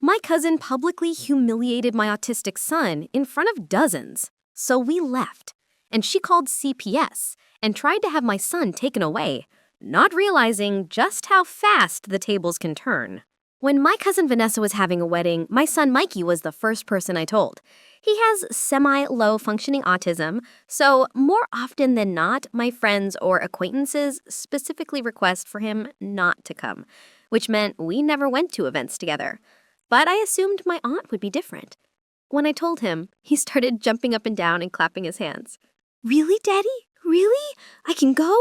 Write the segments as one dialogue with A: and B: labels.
A: My cousin publicly humiliated my autistic son in front of dozens. So we left, and she called CPS and tried to have my son taken away, not realizing just how fast the tables can turn. When my cousin Vanessa was having a wedding, my son Mikey was the first person I told. He has semi-low functioning autism, so more often than not, my friends or acquaintances specifically request for him not to come, which meant we never went to events together. But I assumed my aunt would be different. When I told him, he started jumping up and down and clapping his hands. "Really, Daddy? Really? I can go?"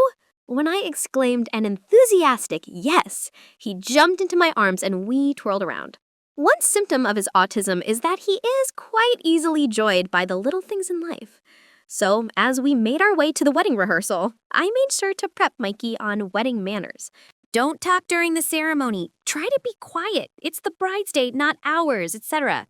A: When I exclaimed an enthusiastic yes, he jumped into my arms and we twirled around. One symptom of his autism is that he is quite easily joyed by the little things in life. So, as we made our way to the wedding rehearsal, I made sure to prep Mikey on wedding manners. Don't talk during the ceremony. Try to be quiet. It's the bride's day, not ours, etc.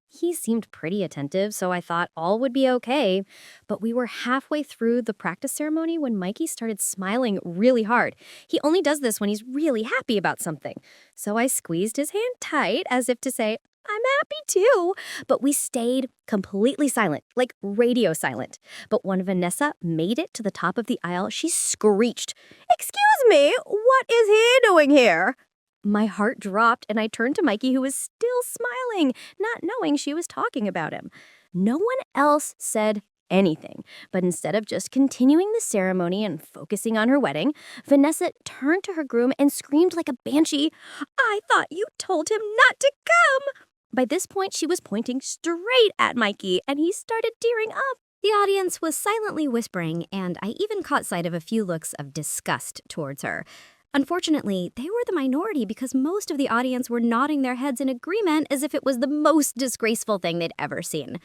A: He seemed pretty attentive, so I thought all would be okay. But we were halfway through the practice ceremony when Mikey started smiling really hard. He only does this when he's really happy about something. So I squeezed his hand tight as if to say, "I'm happy too." But we stayed completely silent, like radio silent. But when Vanessa made it to the top of the aisle, she screeched, "Excuse me, what is he doing here?" My heart dropped and I turned to Mikey, who was still smiling, not knowing she was talking about him. No one else said anything, but instead of just continuing the ceremony and focusing on her wedding, Vanessa turned to her groom and screamed like a banshee, "I thought you told him not to come!" By this point, she was pointing straight at Mikey, and he started tearing up. The audience was silently whispering, and I even caught sight of a few looks of disgust towards her. Unfortunately, they were the minority because most of the audience were nodding their heads in agreement as if it was the most disgraceful thing they'd ever seen.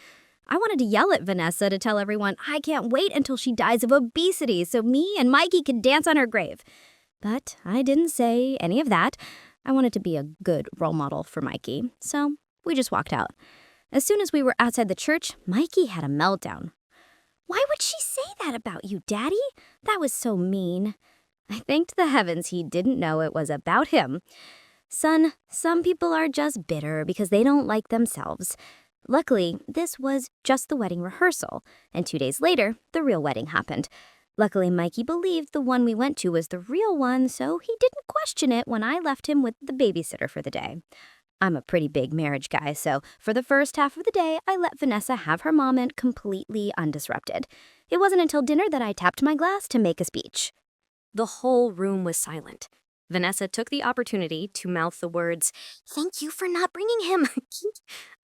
A: I wanted to yell at Vanessa to tell everyone I can't wait until she dies of obesity so me and Mikey can dance on her grave. But I didn't say any of that. I wanted to be a good role model for Mikey, so we just walked out. As soon as we were outside the church, Mikey had a meltdown. "Why would she say that about you, Daddy? That was so mean." I thanked the heavens he didn't know it was about him. "Son, some people are just bitter because they don't like themselves." Luckily, this was just the wedding rehearsal, and 2 days later, the real wedding happened. Luckily, Mikey believed the one we went to was the real one, so he didn't question it when I left him with the babysitter for the day. I'm a pretty big marriage guy, so for the first half of the day, I let Vanessa have her moment completely undisrupted. It wasn't until dinner that I tapped my glass to make a speech. The whole room was silent. Vanessa took the opportunity to mouth the words, "Thank you for not bringing him."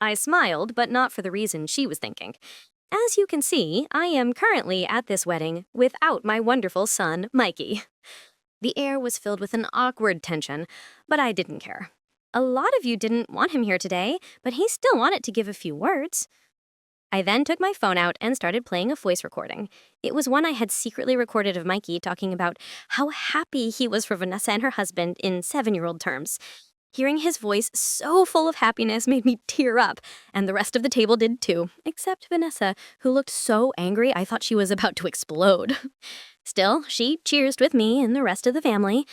A: I smiled, but not for the reason she was thinking. As you can see, I am currently at this wedding without my wonderful son, Mikey. The air was filled with an awkward tension, but I didn't care. A lot of you didn't want him here today, but he still wanted to give a few words. I then took my phone out and started playing a voice recording. It was one I had secretly recorded of Mikey talking about how happy he was for Vanessa and her husband in 7-year-old terms. Hearing his voice so full of happiness made me tear up, and the rest of the table did too, except Vanessa, who looked so angry I thought she was about to explode. Still, she cheersed with me and the rest of the family.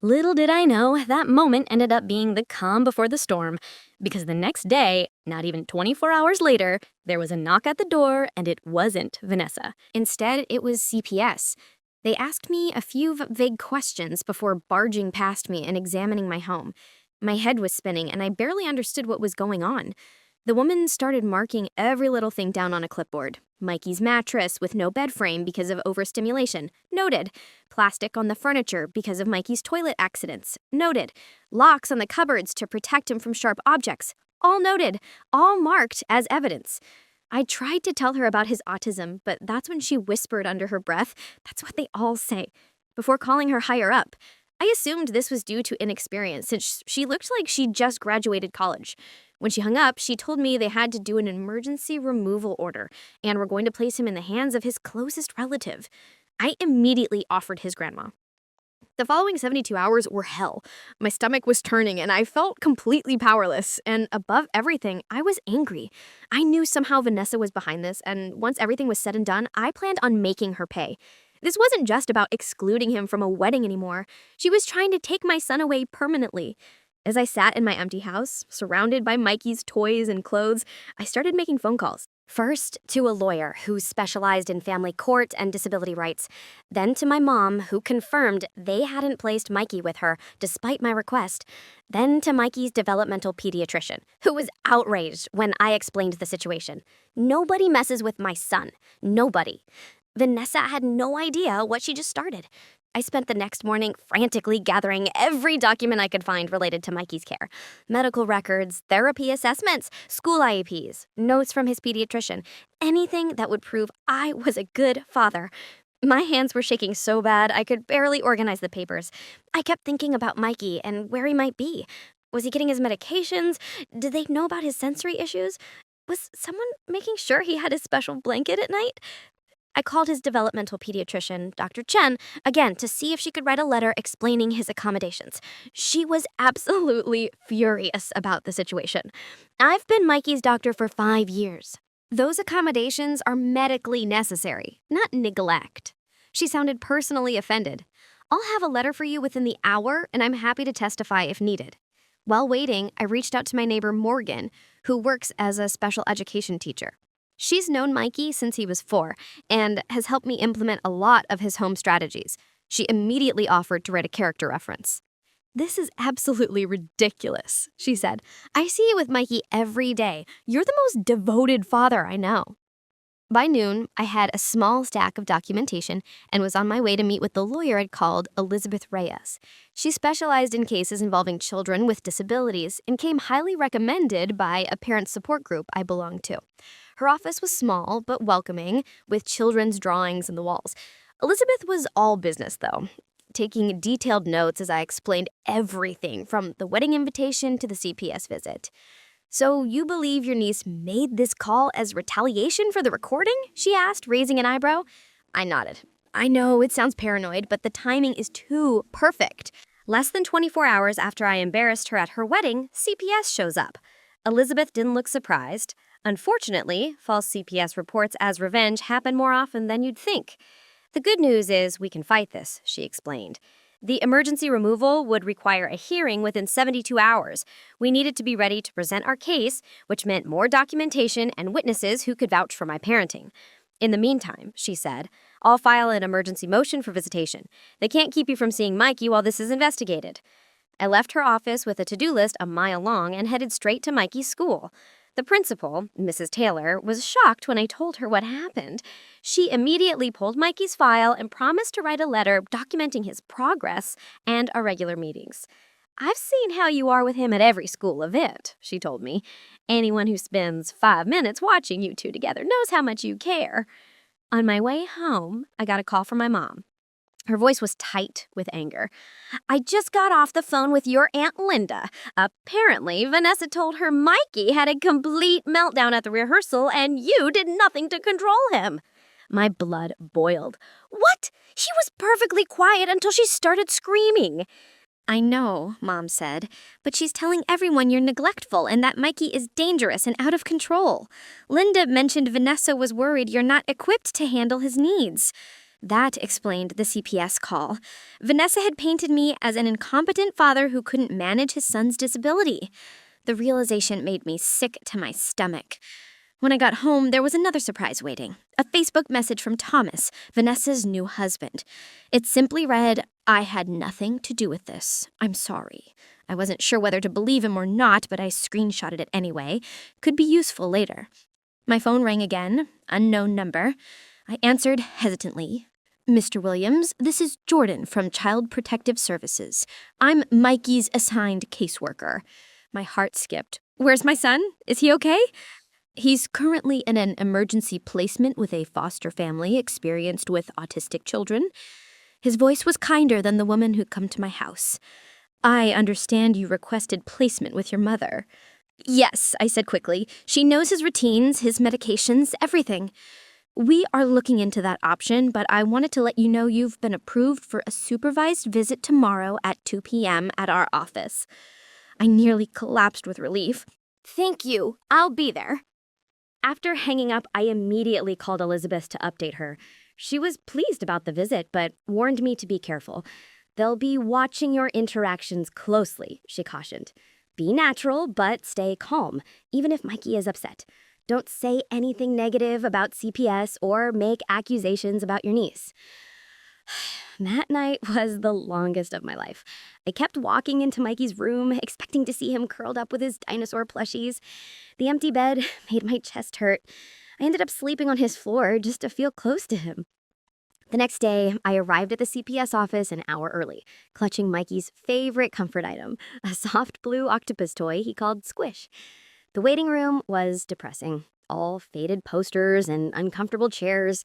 A: Little did I know, that moment ended up being the calm before the storm, because the next day, not even 24 hours later, there was a knock at the door and it wasn't Vanessa. Instead, it was CPS. They asked me a few vague questions before barging past me and examining my home. My head was spinning and I barely understood what was going on. The woman started marking every little thing down on a clipboard. Mikey's mattress with no bed frame because of overstimulation. Noted. Plastic on the furniture because of Mikey's toilet accidents. Noted. Locks on the cupboards to protect him from sharp objects. All noted. All marked as evidence. I tried to tell her about his autism, but that's when she whispered under her breath, "That's what they all say," before calling her higher up. I assumed this was due to inexperience since she looked like she'd just graduated college. When she hung up, she told me they had to do an emergency removal order and were going to place him in the hands of his closest relative. I immediately offered his grandma. The following 72 hours were hell. My stomach was turning and I felt completely powerless. And above everything, I was angry. I knew somehow Vanessa was behind this, and once everything was said and done, I planned on making her pay. This wasn't just about excluding him from a wedding anymore. She was trying to take my son away permanently. As I sat in my empty house, surrounded by Mikey's toys and clothes, I started making phone calls. First to a lawyer who specialized in family court and disability rights, then to my mom who confirmed they hadn't placed Mikey with her despite my request, then to Mikey's developmental pediatrician, who was outraged when I explained the situation. Nobody messes with my son. Nobody. Vanessa had no idea what she just started. I spent the next morning frantically gathering every document I could find related to Mikey's care. Medical records, therapy assessments, school IEPs, notes from his pediatrician, anything that would prove I was a good father. My hands were shaking so bad I could barely organize the papers. I kept thinking about Mikey and where he might be. Was he getting his medications? Did they know about his sensory issues? Was someone making sure he had his special blanket at night? I called his developmental pediatrician, Dr. Chen, again to see if she could write a letter explaining his accommodations. She was absolutely furious about the situation. I've been Mikey's doctor for 5 years. Those accommodations are medically necessary, not neglect. She sounded personally offended. I'll have a letter for you within the hour, and I'm happy to testify if needed. While waiting, I reached out to my neighbor Morgan, who works as a special education teacher. She's known Mikey since he was 4 and has helped me implement a lot of his home strategies. She immediately offered to write a character reference. "This is absolutely ridiculous," she said. "I see you with Mikey every day. You're the most devoted father I know." By noon, I had a small stack of documentation and was on my way to meet with the lawyer I'd called, Elizabeth Reyes. She specialized in cases involving children with disabilities and came highly recommended by a parent support group I belonged to. Her office was small but welcoming, with children's drawings on the walls. Elizabeth was all business, though, taking detailed notes as I explained everything from the wedding invitation to the CPS visit. "So you believe your niece made this call as retaliation for the recording?" she asked, raising an eyebrow. I nodded. "I know it sounds paranoid, but the timing is too perfect." Less than 24 hours after I embarrassed her at her wedding, CPS shows up. Elizabeth didn't look surprised. Unfortunately, false CPS reports as revenge happen more often than you'd think. "The good news is we can fight this," she explained. "The emergency removal would require a hearing within 72 hours. We needed to be ready to present our case, which meant more documentation and witnesses who could vouch for my parenting. In the meantime," she said, "I'll file an emergency motion for visitation. They can't keep you from seeing Mikey while this is investigated." I left her office with a to-do list a mile long and headed straight to Mikey's school. The principal, Mrs. Taylor, was shocked when I told her what happened. She immediately pulled Mikey's file and promised to write a letter documenting his progress and our regular meetings. "I've seen how you are with him at every school event," she told me. "Anyone who spends 5 minutes watching you two together knows how much you care." On my way home, I got a call from my mom. Her voice was tight with anger. "I just got off the phone with your Aunt Linda. Apparently, Vanessa told her Mikey had a complete meltdown at the rehearsal and you did nothing to control him." My blood boiled. "What? He was perfectly quiet until she started screaming." "I know," Mom said, "but she's telling everyone you're neglectful and that Mikey is dangerous and out of control. Linda mentioned Vanessa was worried you're not equipped to handle his needs." That explained the CPS call. Vanessa had painted me as an incompetent father who couldn't manage his son's disability. The realization made me sick to my stomach. When I got home, there was another surprise waiting. A Facebook message from Thomas, Vanessa's new husband. It simply read, "I had nothing to do with this. I'm sorry." I wasn't sure whether to believe him or not, but I screenshotted it anyway. Could be useful later. My phone rang again, unknown number. I answered hesitantly. "Mr. Williams, this is Jordan from Child Protective Services. I'm Mikey's assigned caseworker." My heart skipped. "Where's my son? Is he okay?" "He's currently in an emergency placement with a foster family experienced with autistic children." His voice was kinder than the woman who'd come to my house. "I understand you requested placement with your mother." "Yes," I said quickly. "She knows his routines, his medications, everything." "We are looking into that option, but I wanted to let you know you've been approved for a supervised visit tomorrow at 2 p.m. at our office." I nearly collapsed with relief. "Thank you. I'll be there." After hanging up, I immediately called Elizabeth to update her. She was pleased about the visit, but warned me to be careful.
B: They'll be watching your interactions closely, she cautioned. Be natural, but stay calm, even if Mikey is upset. Don't say anything negative about CPS or make accusations about your niece. That night was the longest of my life. I kept walking into Mikey's room, expecting to see him curled up with his dinosaur plushies. The empty bed made my chest hurt. I ended up sleeping on his floor just to feel close to him. The next day, I arrived at the CPS office an hour early, clutching Mikey's favorite comfort item, a soft blue octopus toy he called Squish. The waiting room was depressing. All faded posters and uncomfortable chairs.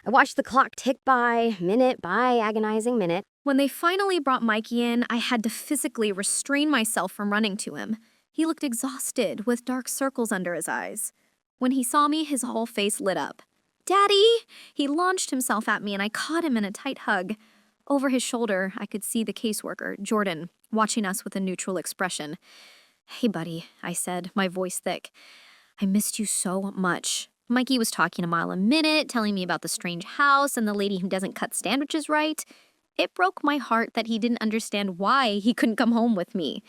B: I watched the clock tick by, minute by agonizing minute.
A: When they finally brought Mikey in, I had to physically restrain myself from running to him. He looked exhausted, with dark circles under his eyes. When he saw me, his whole face lit up. "Daddy!" He launched himself at me and I caught him in a tight hug. Over his shoulder, I could see the caseworker, Jordan, watching us with a neutral expression. "Hey, buddy," I said, my voice thick. "I missed you so much." Mikey was talking a mile a minute, telling me about the strange house and the lady who doesn't cut sandwiches right. It broke my heart that he didn't understand why he couldn't come home with me.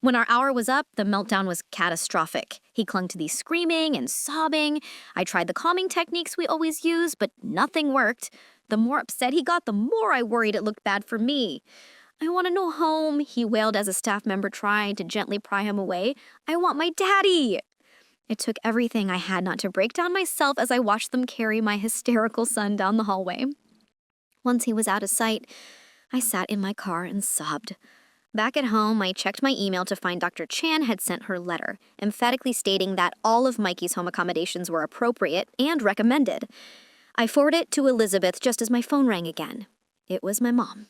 A: When our hour was up, the meltdown was catastrophic. He clung to these screaming and sobbing. I tried the calming techniques we always use, but nothing worked. The more upset he got, the more I worried it looked bad for me. "I want to go home," he wailed as a staff member tried to gently pry him away. "I want my daddy." It took everything I had not to break down myself as I watched them carry my hysterical son down the hallway. Once he was out of sight, I sat in my car and sobbed. Back at home, I checked my email to find Dr. Chan had sent her letter, emphatically stating that all of Mikey's home accommodations were appropriate and recommended. I forwarded it to Elizabeth just as my phone rang again. It was my mom.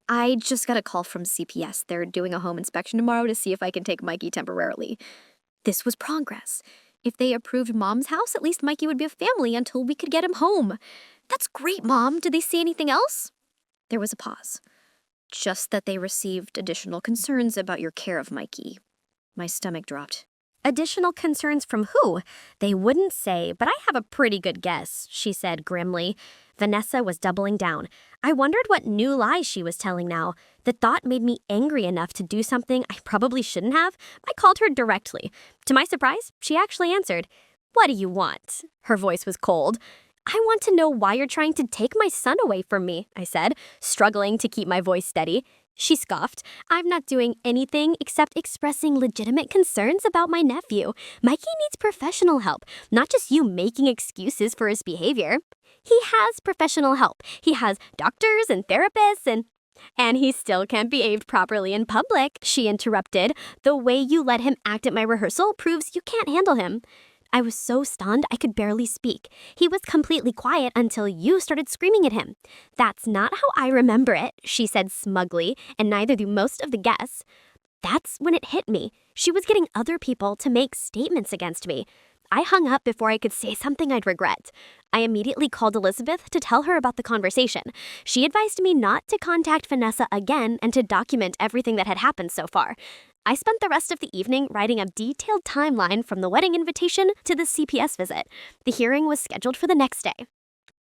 A: "I just got a call from CPS. They're doing a home inspection tomorrow to see if I can take Mikey temporarily." This was progress. If they approved Mom's house, at least Mikey would be a family until we could get him home. "That's great, Mom. Did they say anything else?" There was a pause. "Just that they received additional concerns about your care of Mikey." My stomach dropped.
B: Additional concerns from who? They wouldn't say, but I have a pretty good guess, she said grimly. Vanessa was doubling down. I wondered what new lies she was telling now. The thought made me angry enough to do something I probably shouldn't have. I called her directly. To my surprise, she actually answered. "What do you want?" Her voice was cold. "I want to know why you're trying to take my son away from me," I said, struggling to keep my voice steady. She scoffed. "I'm not doing anything except expressing legitimate concerns about my nephew. Mikey needs professional help, not just you making excuses for his behavior. He has professional help. He has doctors and therapists and he still can't behave properly in public," she interrupted. "The way you let him act at my rehearsal proves you can't handle him." I was so stunned I could barely speak. He was completely quiet until you started screaming at him. "That's not how I remember it," she said smugly, and neither do most of the guests. That's when it hit me. She was getting other people to make statements against me. I hung up before I could say something I'd regret. I immediately called Elizabeth to tell her about the conversation. She advised me not to contact Vanessa again and to document everything that had happened so far. I spent the rest of the evening writing a detailed timeline from the wedding invitation to the CPS visit. The hearing was scheduled for the next day.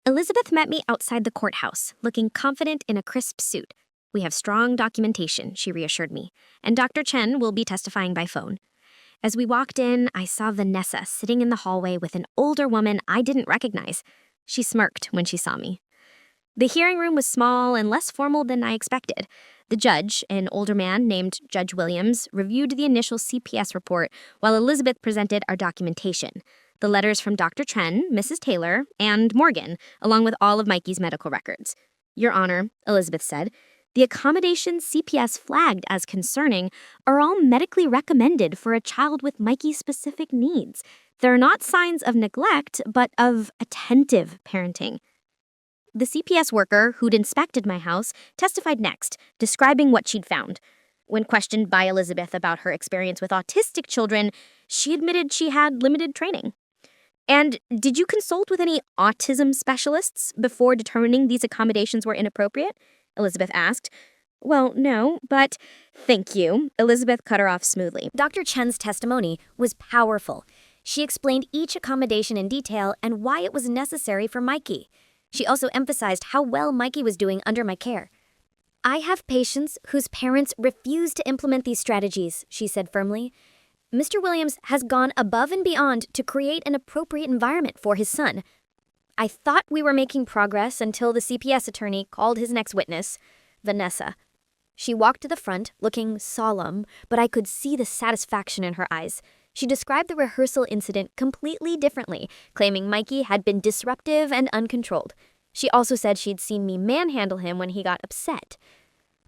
B: Elizabeth met me outside the courthouse, looking confident in a crisp suit. "We have strong documentation," she reassured me, "and Dr. Chen will be testifying by phone." As we walked in, I saw Vanessa sitting in the hallway with an older woman I didn't recognize. She smirked when she saw me. The hearing room was small and less formal than I expected. The judge, an older man named Judge Williams, reviewed the initial CPS report while Elizabeth presented our documentation. The letters from Dr. Chen, Mrs. Taylor, and Morgan, along with all of Mikey's medical records. "Your Honor," Elizabeth said, "the accommodations CPS flagged as concerning are all medically recommended for a child with Mikey's specific needs. They're not signs of neglect, but of attentive parenting." The CPS worker who'd inspected my house testified next, describing what she'd found. When questioned by Elizabeth about her experience with autistic children, she admitted she had limited training. "And did you consult with any autism specialists before determining these accommodations were inappropriate?" Elizabeth asked. "Well, no, but—" "Thank you," Elizabeth cut her off smoothly. Dr. Chen's testimony was powerful. She explained each accommodation in detail and why it was necessary for Mikey. She also emphasized how well Mikey was doing under my care. I have patients whose parents refuse to implement these strategies, she said firmly. Mr. Williams has gone above and beyond to create an appropriate environment for his son. I thought we were making progress until the CPS attorney called his next witness, Vanessa. She walked to the front, looking solemn, but I could see the satisfaction in her eyes. She described the rehearsal incident completely differently, claiming Mikey had been disruptive and uncontrolled. She also said she'd seen me manhandle him when he got upset.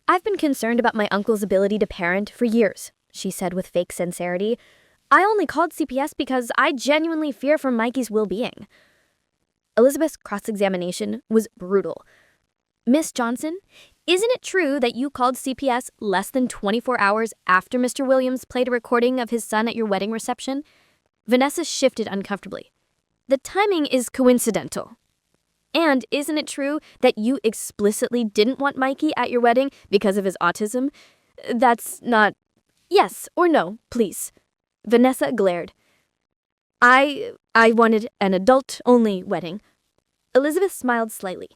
B: I've been concerned about my uncle's ability to parent for years, she said with fake sincerity. I only called CPS because I genuinely fear for Mikey's well-being. Elizabeth's cross-examination was brutal. Miss Johnson, isn't it true that you called CPS less than 24 hours after Mr. Williams played a recording of his son at your wedding reception? Vanessa shifted uncomfortably. The timing is coincidental. And isn't it true that you explicitly didn't want Mikey at your wedding because of his autism? That's not... Yes or no, please. Vanessa glared. I wanted an adult-only wedding. Elizabeth smiled slightly.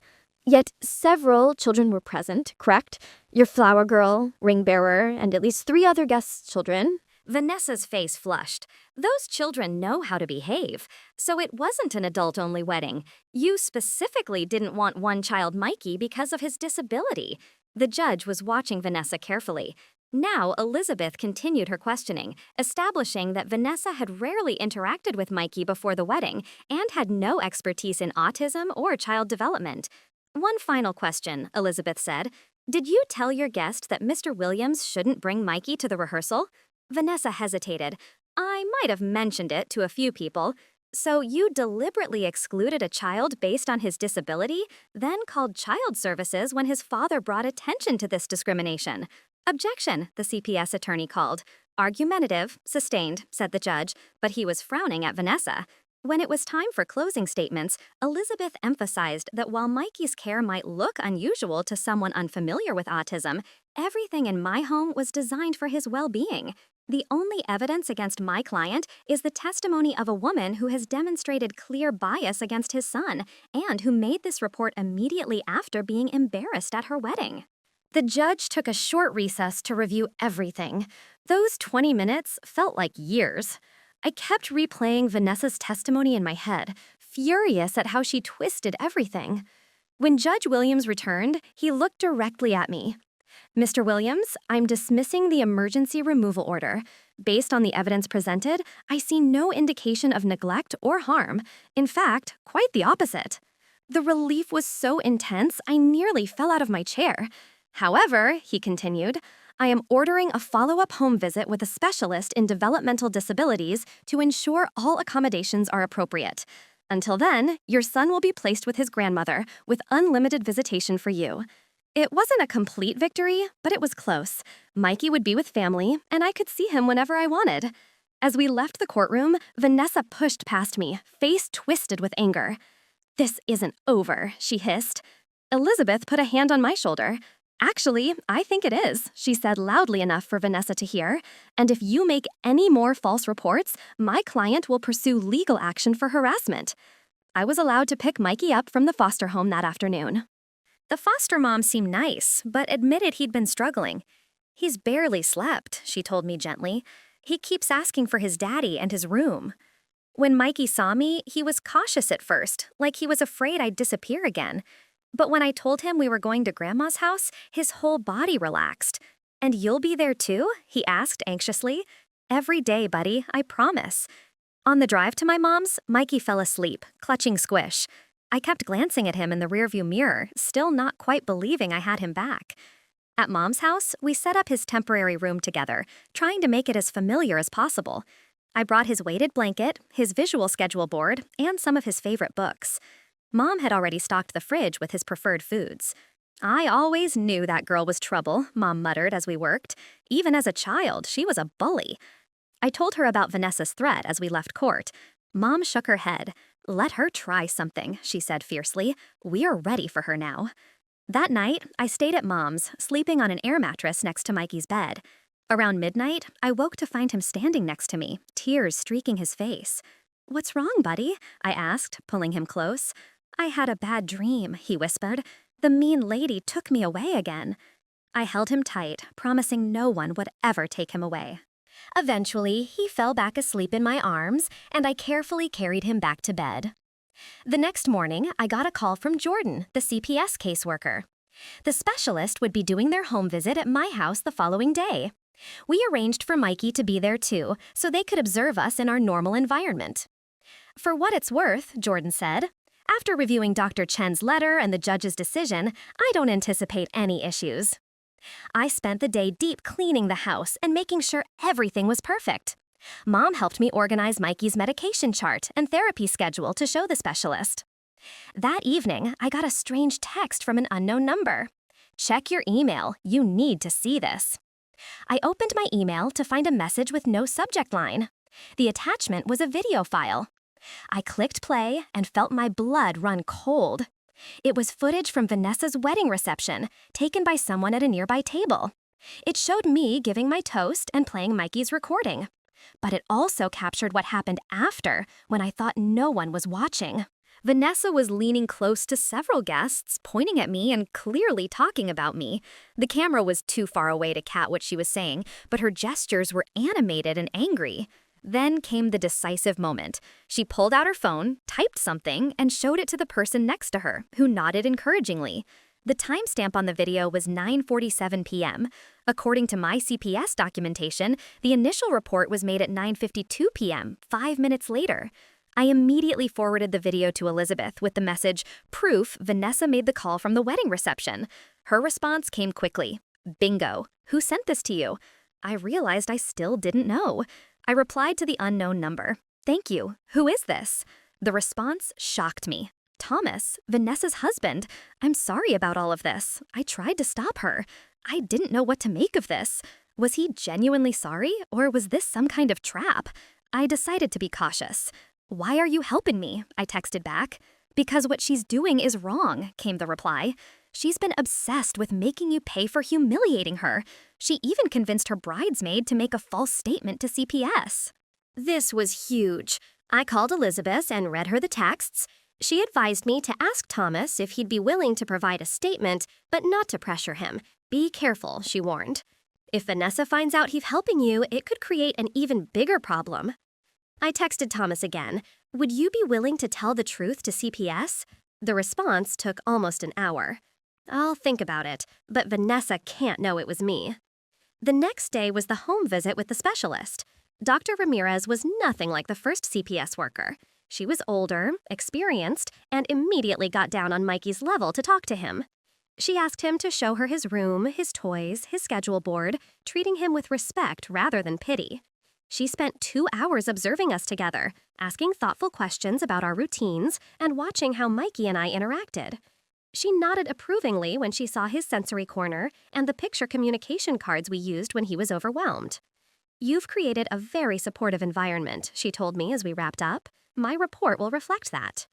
B: Yet several children were present, correct? Your flower girl, ring bearer, and at least 3 other guests' children.
A: Vanessa's face flushed. Those children know how to behave, so it wasn't an adult-only wedding. You specifically didn't want one child, Mikey, because of his disability. The judge was watching Vanessa carefully. Now, Elizabeth continued her questioning, establishing that Vanessa had rarely interacted with Mikey before the wedding and had no expertise in autism or child development. One final question, Elizabeth said. Did you tell your guest that Mr. Williams shouldn't bring Mikey to the rehearsal? Vanessa hesitated. I might have mentioned it to a few people. So you deliberately excluded a child based on his disability, then called child services when his father brought attention to this discrimination. Objection, the CPS attorney called. Argumentative, sustained, said the judge, but he was frowning at Vanessa. When it was time for closing statements, Elizabeth emphasized that while Mikey's care might look unusual to someone unfamiliar with autism, everything in my home was designed for his well-being. The only evidence against my client is the testimony of a woman who has demonstrated clear bias against his son and who made this report immediately after being embarrassed at her wedding. The judge took a short recess to review everything. Those 20 minutes felt like years. I kept replaying Vanessa's testimony in my head, furious at how she twisted everything. When Judge Williams returned, he looked directly at me. Mr. Williams, I'm dismissing the emergency removal order. Based on the evidence presented, I see no indication of neglect or harm. In fact, quite the opposite. The relief was so intense, I nearly fell out of my chair. However, he continued, I am ordering a follow-up home visit with a specialist in developmental disabilities to ensure all accommodations are appropriate. Until then, your son will be placed with his grandmother, with unlimited visitation for you. It wasn't a complete victory, but it was close. Mikey would be with family, and I could see him whenever I wanted. As we left the courtroom, Vanessa pushed past me, face twisted with anger. This isn't over, she hissed. Elizabeth put a hand on my shoulder. Actually, I think it is, she said loudly enough for Vanessa to hear. And if you make any more false reports, my client will pursue legal action for harassment. I was allowed to pick Mikey up from the foster home that afternoon. The foster mom seemed nice, but admitted he'd been struggling. He's barely slept, she told me gently. He keeps asking for his daddy and his room. When Mikey saw me, he was cautious at first, like he was afraid I'd disappear again. But when I told him we were going to Grandma's house, his whole body relaxed. And you'll be there too? He asked anxiously. Every day, buddy, I promise. On the drive to my mom's, Mikey fell asleep, clutching Squish. I kept glancing at him in the rearview mirror, still not quite believing I had him back. At Mom's house, we set up his temporary room together, trying to make it as familiar as possible. I brought his weighted blanket, his visual schedule board, and some of his favorite books. Mom had already stocked the fridge with his preferred foods. I always knew that girl was trouble, Mom muttered as we worked. Even as a child, she was a bully. I told her about Vanessa's threat as we left court. Mom shook her head. Let her try something, she said fiercely. We are ready for her now. That night, I stayed at Mom's, sleeping on an air mattress next to Mikey's bed. Around midnight, I woke to find him standing next to me, tears streaking his face. What's wrong, buddy? I asked, pulling him close. I had a bad dream, he whispered. The mean lady took me away again.
B: I held him tight, promising no one would ever take him away. Eventually, he fell back asleep in my arms, and I carefully carried him back to bed. The next morning, I got a call from Jordan, the CPS caseworker. The specialist would be doing their home visit at my house the following day. We arranged for Mikey to be there too, so they could observe us in our normal environment. For what it's worth, Jordan said, after reviewing Dr. Chen's letter and the judge's decision, I don't anticipate any issues. I spent the day deep cleaning the house and making sure everything was perfect. Mom helped me organize Mikey's medication chart and therapy schedule to show the specialist. That evening, I got a strange text from an unknown number. Check your email. You need to see this. I opened my email to find a message with no subject line. The attachment was a video file. I clicked play and felt my blood run cold. It was footage from Vanessa's wedding reception, taken by someone at a nearby table. It showed me giving my toast and playing Mikey's recording. But it also captured what happened after, when I thought no one was watching. Vanessa was leaning close to several guests, pointing at me and clearly talking about me. The camera was too far away to catch what she was saying, but her gestures were animated and angry. Then came the decisive moment. She pulled out her phone, typed something, and showed it to the person next to her, who nodded encouragingly. The timestamp on the video was 9:47 p.m. According to my CPS documentation, the initial report was made at 9:52 p.m., 5 minutes later. I immediately forwarded the video to Elizabeth with the message, "Proof Vanessa made the call from the wedding reception." Her response came quickly. "Bingo. Who sent this to you?" I realized I still didn't know. I replied to the unknown number. "Thank you. Who is this?" The response shocked me. "Thomas, Vanessa's husband. I'm sorry about all of this. I tried to stop her. I didn't know what to make of this. Was he genuinely sorry, or was this some kind of trap?" I decided to be cautious. "Why are you helping me?" I texted back. "Because what she's doing is wrong," came the reply. "She's been obsessed with making you pay for humiliating her. She even convinced her bridesmaid to make a false statement to CPS." This was huge. I called Elizabeth and read her the texts. She advised me to ask Thomas if he'd be willing to provide a statement, but not to pressure him. "Be careful," she warned. "If Vanessa finds out he's helping you, it could create an even bigger problem." I texted Thomas again. "Would you be willing to tell the truth to CPS?" The response took almost an hour. "I'll think about it, but Vanessa can't know it was me." The next day was the home visit with the specialist. Dr. Ramirez was nothing like the first CPS worker. She was older, experienced, and immediately got down on Mikey's level to talk to him. She asked him to show her his room, his toys, his schedule board, treating him with respect rather than pity. She spent 2 hours observing us together, asking thoughtful questions about our routines and watching how Mikey and I interacted. She nodded approvingly when she saw his sensory corner and the picture communication cards we used when he was overwhelmed. "You've created a very supportive environment," she told me as we wrapped up. "My report will reflect that."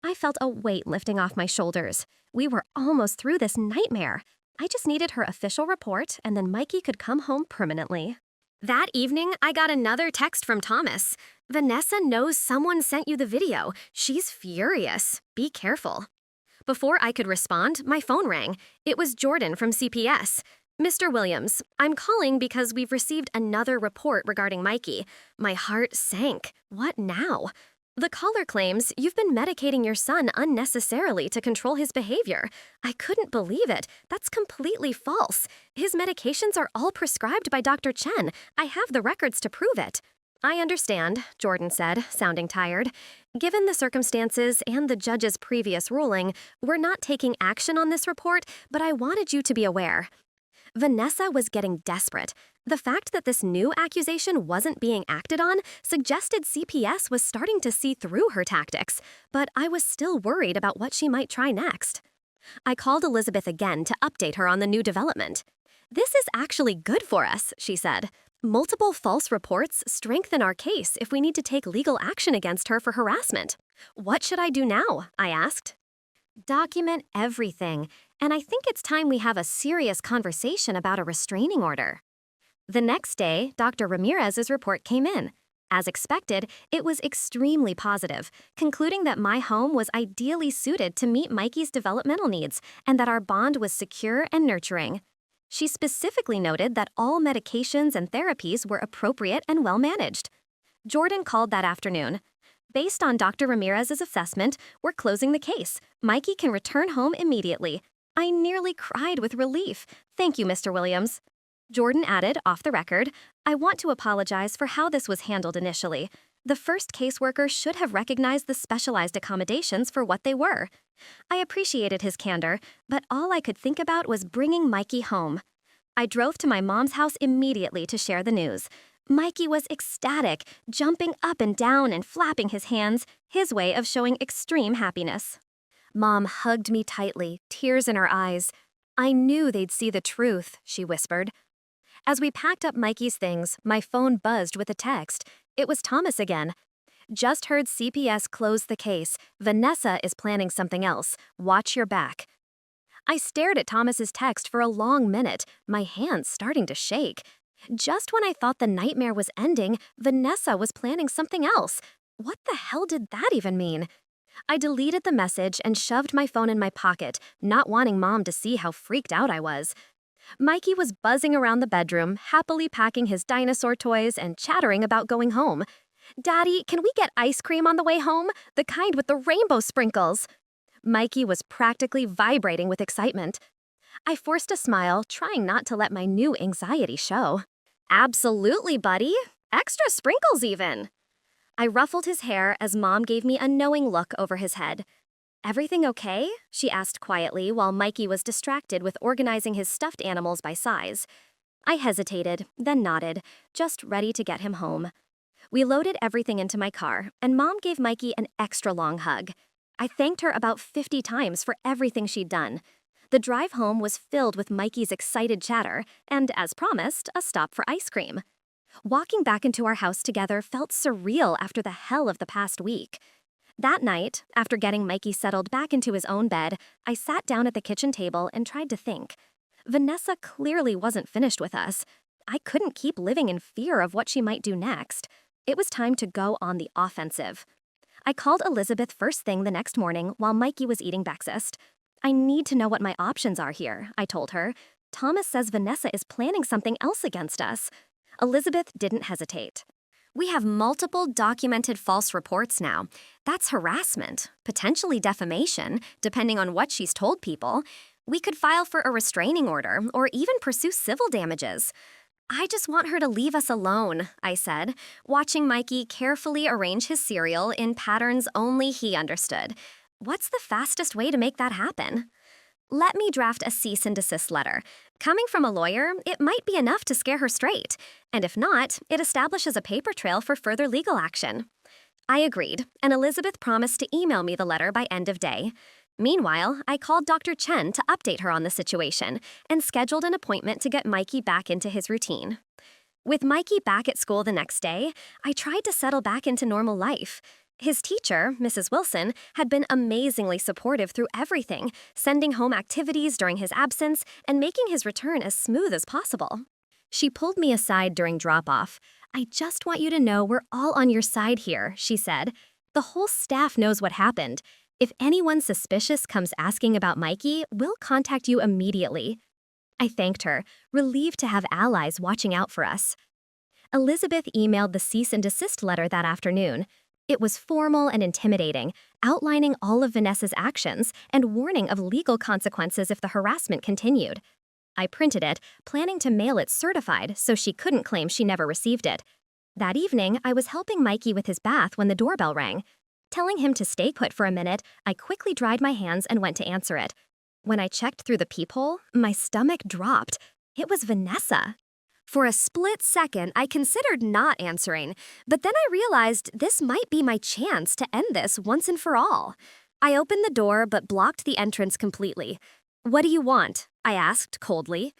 B: I felt a weight lifting off my shoulders. We were almost through this nightmare. I just needed her official report, and then Mikey could come home permanently. That evening, I got another text from Thomas. "Vanessa knows someone sent you the video. She's furious. Be careful." Before I could respond, my phone rang. It was Jordan from CPS. "Mr. Williams, I'm calling because we've received another report regarding Mikey." My heart sank. What now? "The caller claims you've been medicating your son unnecessarily to control his behavior." I couldn't believe it. That's completely false. His medications are all prescribed by Dr. Chen. I have the records to prove it. "I understand," Jordan said, sounding tired. "Given the circumstances and the judge's previous ruling, we're not taking action on this report, but I wanted you to be aware." Vanessa was getting desperate. The fact that this new accusation wasn't being acted on suggested CPS was starting to see through her tactics, but I was still worried about what she might try next. I called Elizabeth again to update her on the new development. "This is actually good for us," she said. "Multiple false reports strengthen our case if we need to take legal action against her for harassment." "What should I do now?" I asked. "Document everything, and I think it's time we have a serious conversation about a restraining order." The next day, Dr. Ramirez's report came in. As expected, it was extremely positive, concluding that my home was ideally suited to meet Mikey's developmental needs and that our bond was secure and nurturing. She specifically noted that all medications and therapies were appropriate and well managed. Jordan called that afternoon. Based on Dr. Ramirez's assessment, we're closing the case. Mikey can return home immediately. I nearly cried with relief. Thank you, Mr. Williams. Jordan added, off the record, I want to apologize for how this was handled initially. The first caseworker should have recognized the specialized accommodations for what they were. I appreciated his candor, but all I could think about was bringing Mikey home. I drove to my mom's house immediately to share the news. Mikey was ecstatic, jumping up and down and flapping his hands, his way of showing extreme happiness. Mom hugged me tightly, tears in her eyes. I knew they'd see the truth, she whispered. As we packed up Mikey's things, my phone buzzed with a text. It was Thomas again. Just heard CPS close the case. Vanessa is planning something else. Watch your back. I stared at Thomas's text for a long minute, my hands starting to shake. Just when I thought the nightmare was ending, Vanessa was planning something else. What the hell did that even mean? I deleted the message and shoved my phone in my pocket, not wanting Mom to see how freaked out I was. Mikey was buzzing around the bedroom, happily packing his dinosaur toys and chattering about going home. Daddy, can we get ice cream on the way home? The kind with the rainbow sprinkles. Mikey was practically vibrating with excitement. I forced a smile, trying not to let my new anxiety show. Absolutely, buddy. Extra sprinkles even. I ruffled his hair as Mom gave me a knowing look over his head. Everything okay? She asked quietly while Mikey was distracted with organizing his stuffed animals by size. I hesitated, then nodded, just ready to get him home. We loaded everything into my car, and Mom gave Mikey an extra long hug. I thanked her about 50 times for everything she'd done. The drive home was filled with Mikey's excited chatter, and as promised, a stop for ice cream. Walking back into our house together felt surreal after the hell of the past week. That night, after getting Mikey settled back into his own bed, I sat down at the kitchen table and tried to think. Vanessa clearly wasn't finished with us. I couldn't keep living in fear of what she might do next. It was time to go on the offensive. I called Elizabeth first thing the next morning while Mikey was eating breakfast. I need to know what my options are here, I told her. Thomas says Vanessa is planning something else against us. Elizabeth didn't hesitate. We have multiple documented false reports now. That's harassment, potentially defamation, depending on what she's told people. We could file for a restraining order or even pursue civil damages. I just want her to leave us alone, I said, watching Mikey carefully arrange his cereal in patterns only he understood. What's the fastest way to make that happen? Let me draft a cease and desist letter. Coming from a lawyer, it might be enough to scare her straight. And if not, it establishes a paper trail for further legal action. I agreed, and Elizabeth promised to email me the letter by end of day. Meanwhile, I called Dr. Chen to update her on the situation and scheduled an appointment to get Mikey back into his routine. With Mikey back at school the next day, I tried to settle back into normal life. His teacher, Mrs. Wilson, had been amazingly supportive through everything, sending home activities during his absence and making his return as smooth as possible. She pulled me aside during drop-off. I just want you to know we're all on your side here, she said. The whole staff knows what happened. If anyone suspicious comes asking about Mikey, we'll contact you immediately. I thanked her, relieved to have allies watching out for us. Elizabeth emailed the cease and desist letter that afternoon. It was formal and intimidating, outlining all of Vanessa's actions and warning of legal consequences if the harassment continued. I printed it, planning to mail it certified so she couldn't claim she never received it. That evening, I was helping Mikey with his bath when the doorbell rang. Telling him to stay put for a minute, I quickly dried my hands and went to answer it. When I checked through the peephole, my stomach dropped. It was Vanessa. For a split second, I considered not answering, but then I realized this might be my chance to end this once and for all. I opened the door but blocked the entrance completely. "What do you want?" I asked coldly.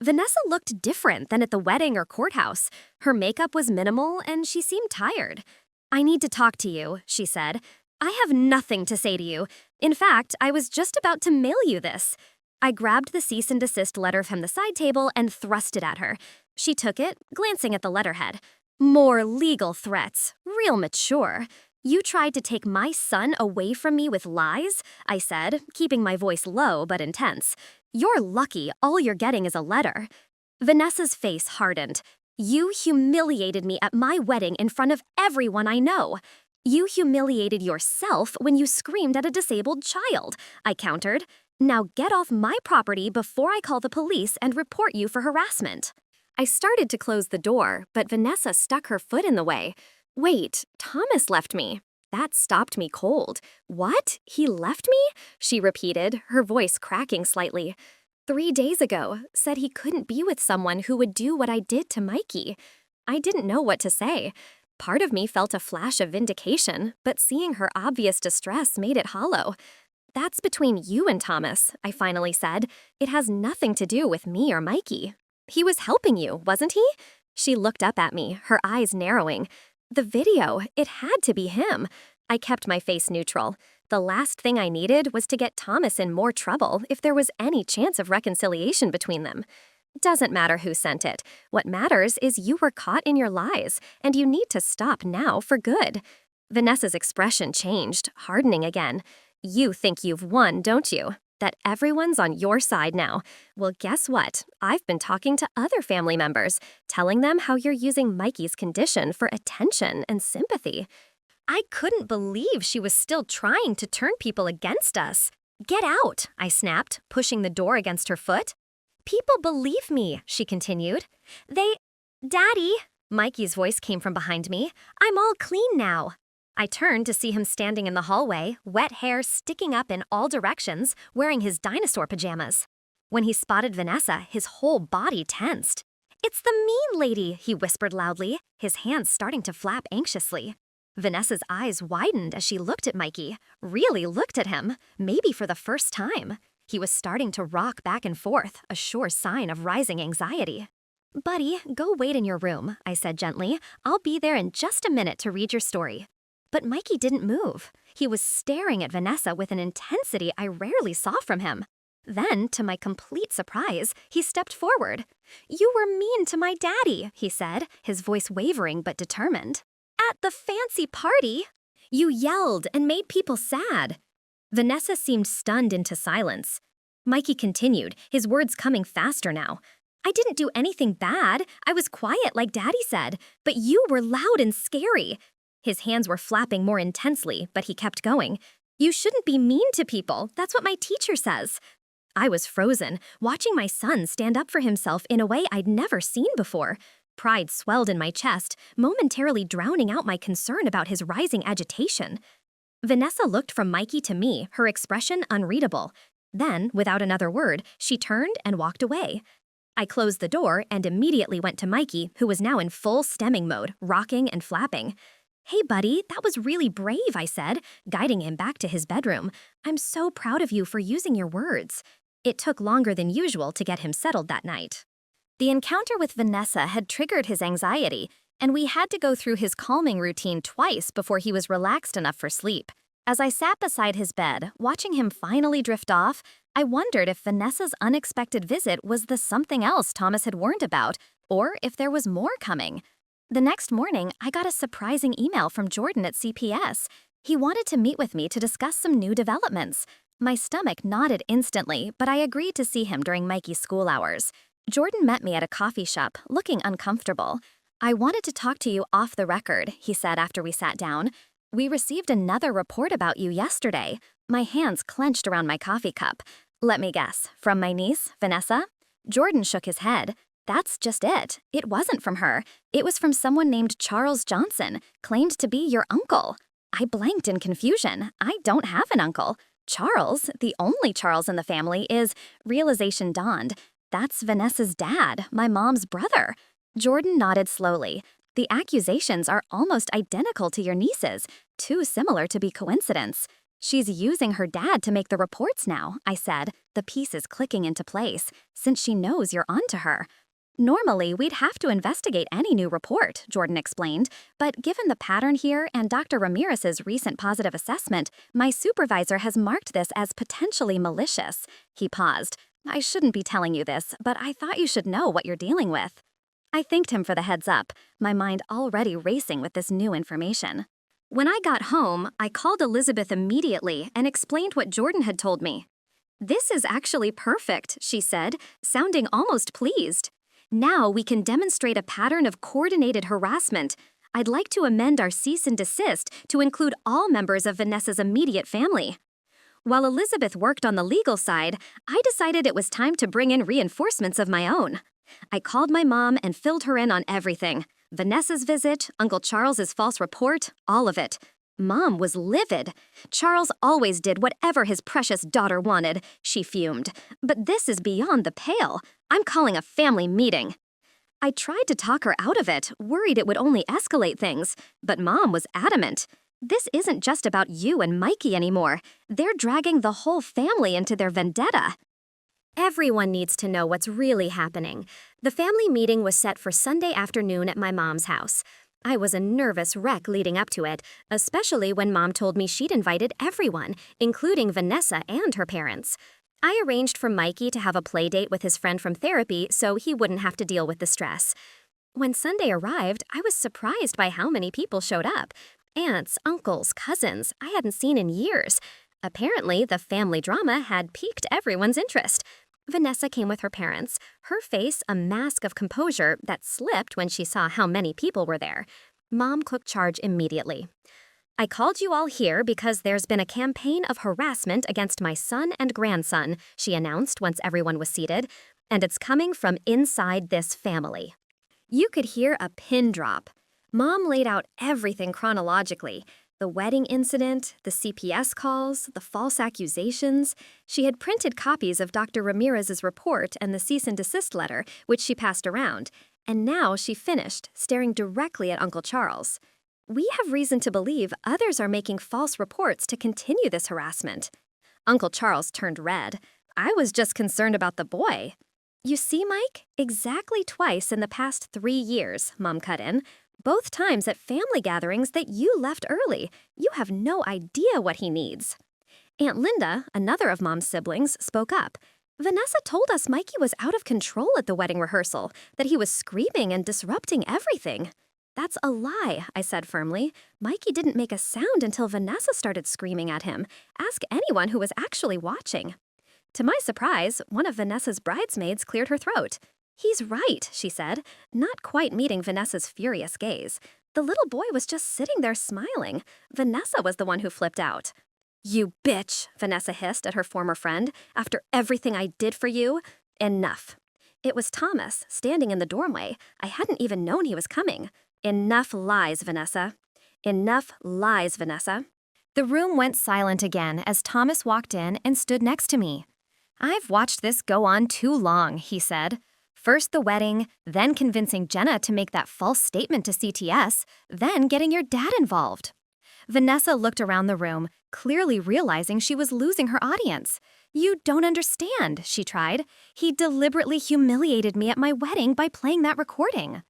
B: Vanessa looked different than at the wedding or courthouse. Her makeup was minimal and she seemed tired. "I need to talk to you," she said. "I have nothing to say to you. In fact, I was just about to mail you this." I grabbed the cease and desist letter from the side table and thrust it at her. She took it, glancing at the letterhead. More legal threats. Real mature. You tried to take my son away from me with lies? I said, keeping my voice low but intense. You're lucky all you're getting is a letter. Vanessa's face hardened. You humiliated me at my wedding in front of everyone I know. You humiliated yourself when you screamed at a disabled child, I countered. Now get off my property before I call the police and report you for harassment. I started to close the door, but Vanessa stuck her foot in the way. Wait, Thomas left me. That stopped me cold. What? He left me? She repeated, her voice cracking slightly. 3 days ago, said he couldn't be with someone who would do what I did to Mikey. I didn't know what to say. Part of me felt a flash of vindication, but seeing her obvious distress made it hollow. That's between you and Thomas, I finally said. It has nothing to do with me or Mikey. He was helping you, wasn't he? She looked up at me, her eyes narrowing. The video, it had to be him. I kept my face neutral. The last thing I needed was to get Thomas in more trouble if there was any chance of reconciliation between them. Doesn't matter who sent it. What matters is you were caught in your lies, and you need to stop now for good. Vanessa's expression changed, hardening again. You think you've won, don't you? That everyone's on your side now. Well, guess what? I've been talking to other family members, telling them how you're using Mikey's condition for attention and sympathy. I couldn't believe she was still trying to turn people against us. Get out, I snapped, pushing the door against her foot. People believe me, she continued. Daddy, Mikey's voice came from behind me. I'm all clean now. I turned to see him standing in the hallway, wet hair sticking up in all directions, wearing his dinosaur pajamas. When he spotted Vanessa, his whole body tensed. It's the mean lady, he whispered loudly, his hands starting to flap anxiously. Vanessa's eyes widened as she looked at Mikey, really looked at him, maybe for the first time. He was starting to rock back and forth, a sure sign of rising anxiety. Buddy, go wait in your room, I said gently. I'll be there in just a minute to read your story. But Mikey didn't move. He was staring at Vanessa with an intensity I rarely saw from him. Then, to my complete surprise, he stepped forward. You were mean to my daddy, he said, his voice wavering but determined. At the fancy party, you yelled and made people sad. Vanessa seemed stunned into silence. Mikey continued, his words coming faster now. I didn't do anything bad. I was quiet like Daddy said, but you were loud and scary. His hands were flapping more intensely, but he kept going. You shouldn't be mean to people. That's what my teacher says. I was frozen, watching my son stand up for himself in a way I'd never seen before. Pride swelled in my chest, momentarily drowning out my concern about his rising agitation. Vanessa looked from Mikey to me, her expression unreadable. Then, without another word, she turned and walked away. I closed the door and immediately went to Mikey, who was now in full stemming mode, rocking and flapping. Hey, buddy, that was really brave, I said, guiding him back to his bedroom. I'm so proud of you for using your words. It took longer than usual to get him settled that night. The encounter with Vanessa had triggered his anxiety, and we had to go through his calming routine twice before he was relaxed enough for sleep. As I sat beside his bed, watching him finally drift off, I wondered if Vanessa's unexpected visit was the something else Thomas had warned about, or if there was more coming. The next morning, I got a surprising email from Jordan at CPS. He wanted to meet with me to discuss some new developments. My stomach nodded instantly, but I agreed to see him during Mikey's school hours. Jordan met me at a coffee shop, looking uncomfortable. I wanted to talk to you off the record, he said after we sat down. We received another report about you yesterday. My hands clenched around my coffee cup. Let me guess, from my niece, Vanessa? Jordan shook his head. That's just it. It wasn't from her. It was from someone named Charles Johnson, claimed to be your uncle. I blanked in confusion. I don't have an uncle. Charles, the only Charles in the family, is realization dawned. That's Vanessa's dad, my mom's brother. Jordan nodded slowly. The accusations are almost identical to your niece's, too similar to be coincidence. She's using her dad to make the reports now, I said, the pieces clicking into place, since she knows you're onto her. Normally, we'd have to investigate any new report, Jordan explained, but given the pattern here and Dr. Ramirez's recent positive assessment, my supervisor has marked this as potentially malicious. He paused. I shouldn't be telling you this, but I thought you should know what you're dealing with. I thanked him for the heads up, my mind already racing with this new information.
A: When I got home, I called Elizabeth immediately and explained what Jordan had told me. "This is actually perfect," she said, sounding almost pleased. "Now we can demonstrate a pattern of coordinated harassment. I'd like to amend our cease and desist to include all members of Vanessa's immediate family." While Elizabeth worked on the legal side, I decided it was time to bring in reinforcements of my own. I called my mom and filled her in on everything. Vanessa's visit, Uncle Charles's false report, all of it. Mom was livid. "Charles always did whatever his precious daughter wanted," she fumed. "But this is beyond the pale. I'm calling a family meeting." I tried to talk her out of it, worried it would only escalate things, but Mom was adamant. "This isn't just about you and Mikey anymore. They're dragging the whole family into their vendetta."
B: Everyone needs to know what's really happening. The family meeting was set for Sunday afternoon at my mom's house. I was a nervous wreck leading up to it, especially when Mom told me she'd invited everyone, including Vanessa and her parents. I arranged for Mikey to have a play date with his friend from therapy so he wouldn't have to deal with the stress. When Sunday arrived, I was surprised by how many people showed up. Aunts, uncles, cousins I hadn't seen in years. Apparently, the family drama had piqued everyone's interest. Vanessa came with her parents, her face a mask of composure that slipped when she saw how many people were there. Mom took charge immediately. "I called you all here because there's been a campaign of harassment against my son and grandson," she announced once everyone was seated, "and it's coming from inside this family." You could hear a pin drop. Mom laid out everything chronologically. The wedding incident, the CPS calls, the false accusations. She had printed copies of Dr. Ramirez's report and the cease and desist letter, which she passed around. And now she finished, staring directly at Uncle Charles. "We have reason to believe others are making false reports to continue this harassment." Uncle Charles turned red. "I was just concerned about the boy." "You see, Mike? Exactly twice in the past 3 years," Mom cut in. "Both times at family gatherings that you left early. You have no idea what he needs." Aunt Linda, another of Mom's siblings, spoke up. "Vanessa told us Mikey was out of control at the wedding rehearsal, that he was screaming and disrupting everything." "That's a lie," I said firmly. "Mikey didn't make a sound until Vanessa started screaming at him. Ask anyone who was actually watching." To my surprise, one of Vanessa's bridesmaids cleared her throat. "He's right," she said, not quite meeting Vanessa's furious gaze. "The little boy was just sitting there smiling. Vanessa was the one who flipped out." "You bitch," Vanessa hissed at her former friend. "After everything I did for you." "Enough." It was Thomas, standing in the doorway. I hadn't even known he was coming. "Enough lies, Vanessa. Enough lies, Vanessa." The room went silent again as Thomas walked in and stood next to me. "I've watched this go on too long," he said. "First the wedding, then convincing Jenna to make that false statement to CTS, then getting your dad involved." Vanessa looked around the room, clearly realizing she was losing her audience. "You don't understand," she tried. "He deliberately humiliated me at my wedding by playing that recording."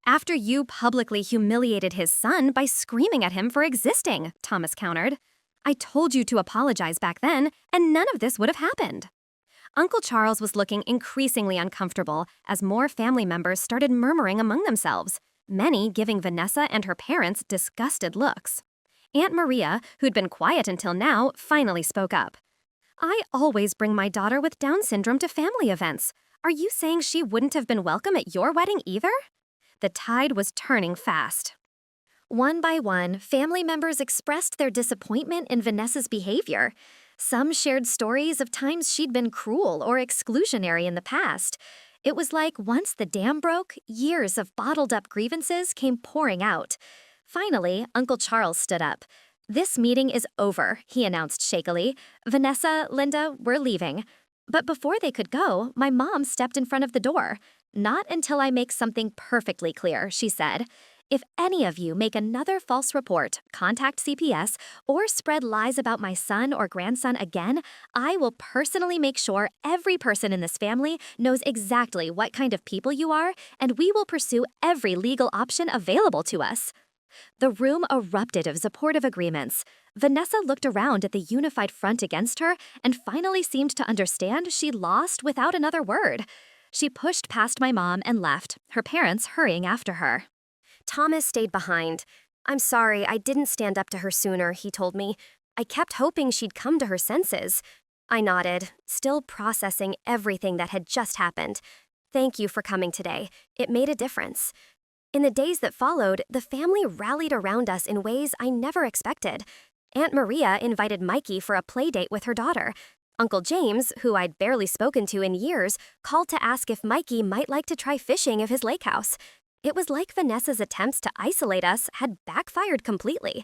B: "After you publicly humiliated his son by screaming at him for existing," Thomas countered. "I told you to apologize back then, and none of this would have happened." Uncle Charles was looking increasingly uncomfortable as more family members started murmuring among themselves, many giving Vanessa and her parents disgusted looks. Aunt Maria, who'd been quiet until now, finally spoke up. "I always bring my daughter with Down syndrome to family events. Are you saying she wouldn't have been welcome at your wedding either?" The tide was turning fast. One by one, family members expressed their disappointment in Vanessa's behavior. Some shared stories of times she'd been cruel or exclusionary in the past. It was like once the dam broke, years of bottled-up grievances came pouring out. Finally, Uncle Charles stood up. "This meeting is over," he announced shakily. "Vanessa, Linda, we're leaving." But before they could go, my mom stepped in front of the door. "Not until I make something perfectly clear," she said. "If any of you make another false report, contact CPS, or spread lies about my son or grandson again, I will personally make sure every person in this family knows exactly what kind of people you are, and we will pursue every legal option available to us." The room erupted of supportive agreements. Vanessa looked around at the unified front against her and finally seemed to understand she'd lost without another word. She pushed past my mom and left, her parents hurrying after her. Thomas stayed behind. I'm sorry, I didn't stand up to her sooner, he told me. I kept hoping she'd come to her senses. I nodded, still processing everything that had just happened. Thank you for coming today. It made a difference. In the days that followed, the family rallied around us in ways I never expected. Aunt Maria invited Mikey for a play date with her daughter. Uncle James, who I'd barely spoken to in years, called to ask if Mikey might like to try fishing of his lake house. It was like Vanessa's attempts to isolate us had backfired completely.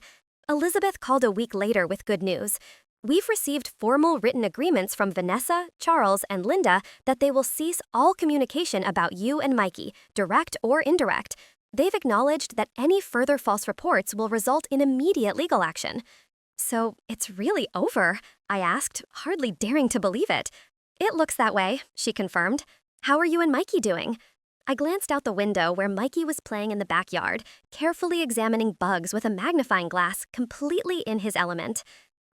B: Elizabeth called a week later with good news. We've received formal written agreements from Vanessa, Charles, and Linda that they will cease all communication about you and Mikey, direct or indirect. They've acknowledged that any further false reports will result in immediate legal action. So it's really over? I asked, hardly daring to believe it. It looks that way, she confirmed. How are you and Mikey doing? I glanced out the window where Mikey was playing in the backyard, carefully examining bugs with a magnifying glass, completely in his element.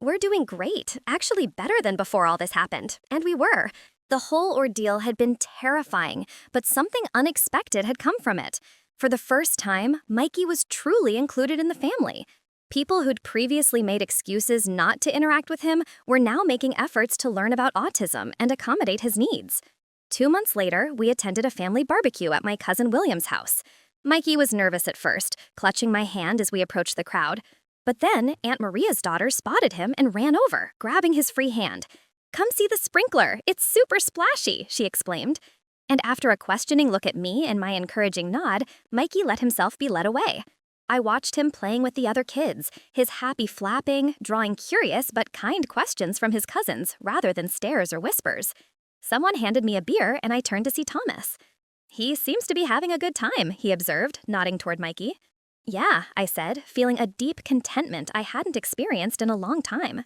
B: We're doing great, actually better than before all this happened, and we were. The whole ordeal had been terrifying, but something unexpected had come from it. For the first time, Mikey was truly included in the family. People who'd previously made excuses not to interact with him were now making efforts to learn about autism and accommodate his needs. 2 months later, we attended a family barbecue at my cousin William's house. Mikey was nervous at first, clutching my hand as we approached the crowd. But then Aunt Maria's daughter spotted him and ran over, grabbing his free hand. "Come see the sprinkler, it's super splashy," she exclaimed. And after a questioning look at me and my encouraging nod, Mikey let himself be led away. I watched him playing with the other kids, his happy flapping, drawing curious but kind questions from his cousins rather than stares or whispers. Someone handed me a beer and I turned to see Thomas. "He seems to be having a good time," he observed, nodding toward Mikey. "Yeah," I said, feeling a deep contentment I hadn't experienced in a long time.